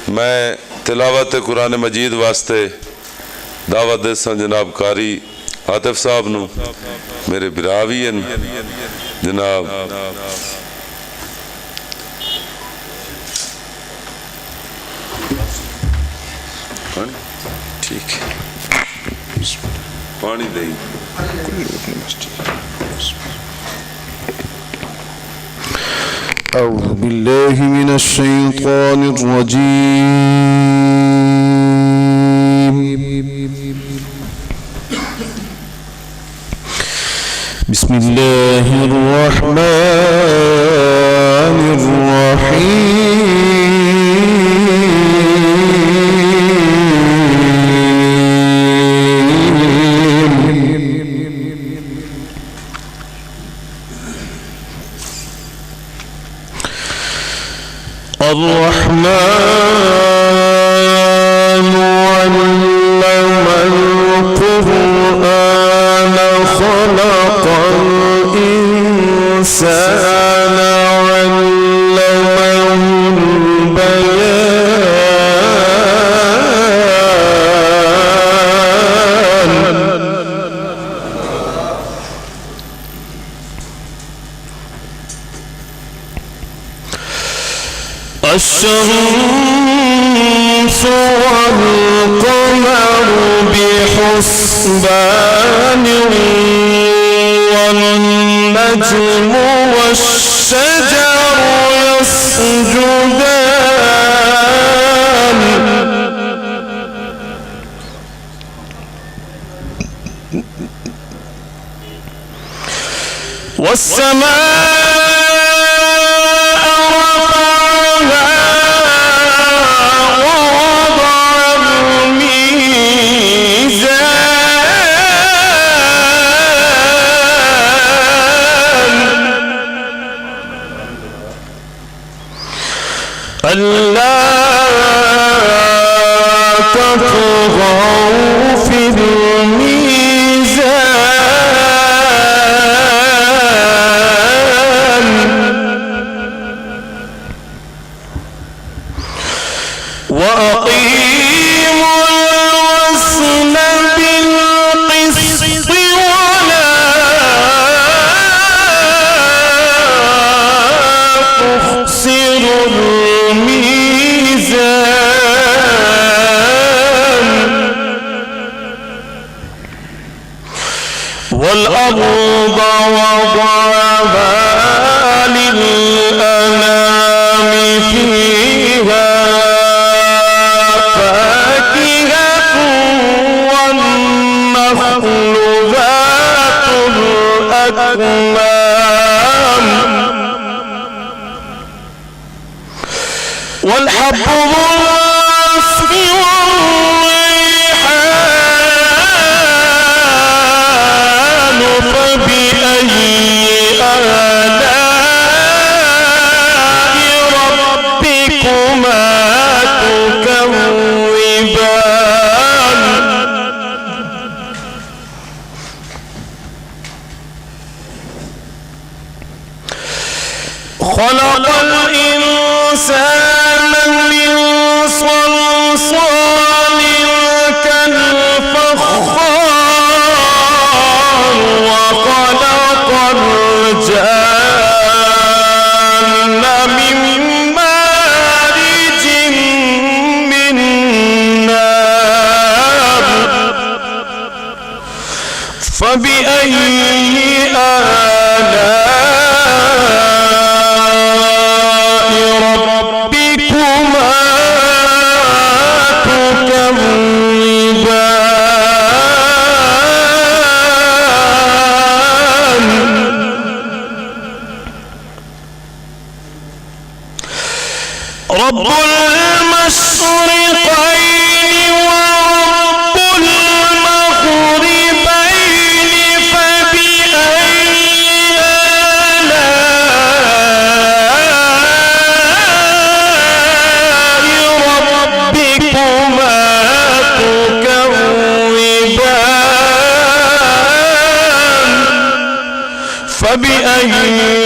मैं तिलावत कुरान मजीद वास्ते दावत देसा जनाब कारी आतिफ साहब नू, मेरे बिरा भी हैं जनाब ठीक है पानी दे أعوذ بالله من الشيطان الرجيم بسم الله الرحمن الرحيم الرحمن علم القرآن خلق الإنسان علمه البيان الشمس والقمر بحسبان والنجم والشجر يسجدان والسماء ألا تطغوا في الميزان وأقيموا الوزن بالقسط ولا تخسروا والأرض وضعها للأنام فيها فاكهة والنخل ذات الأكمام والحب ذو العصف فبأي آلاء ربكما تكذبان خلق الإنسان من صلصال كالفخار وخلق الجان من مارج من نار فبأي آلاء ربكما تكذبان رب المشرقين ورب المغربين فبأي فبأي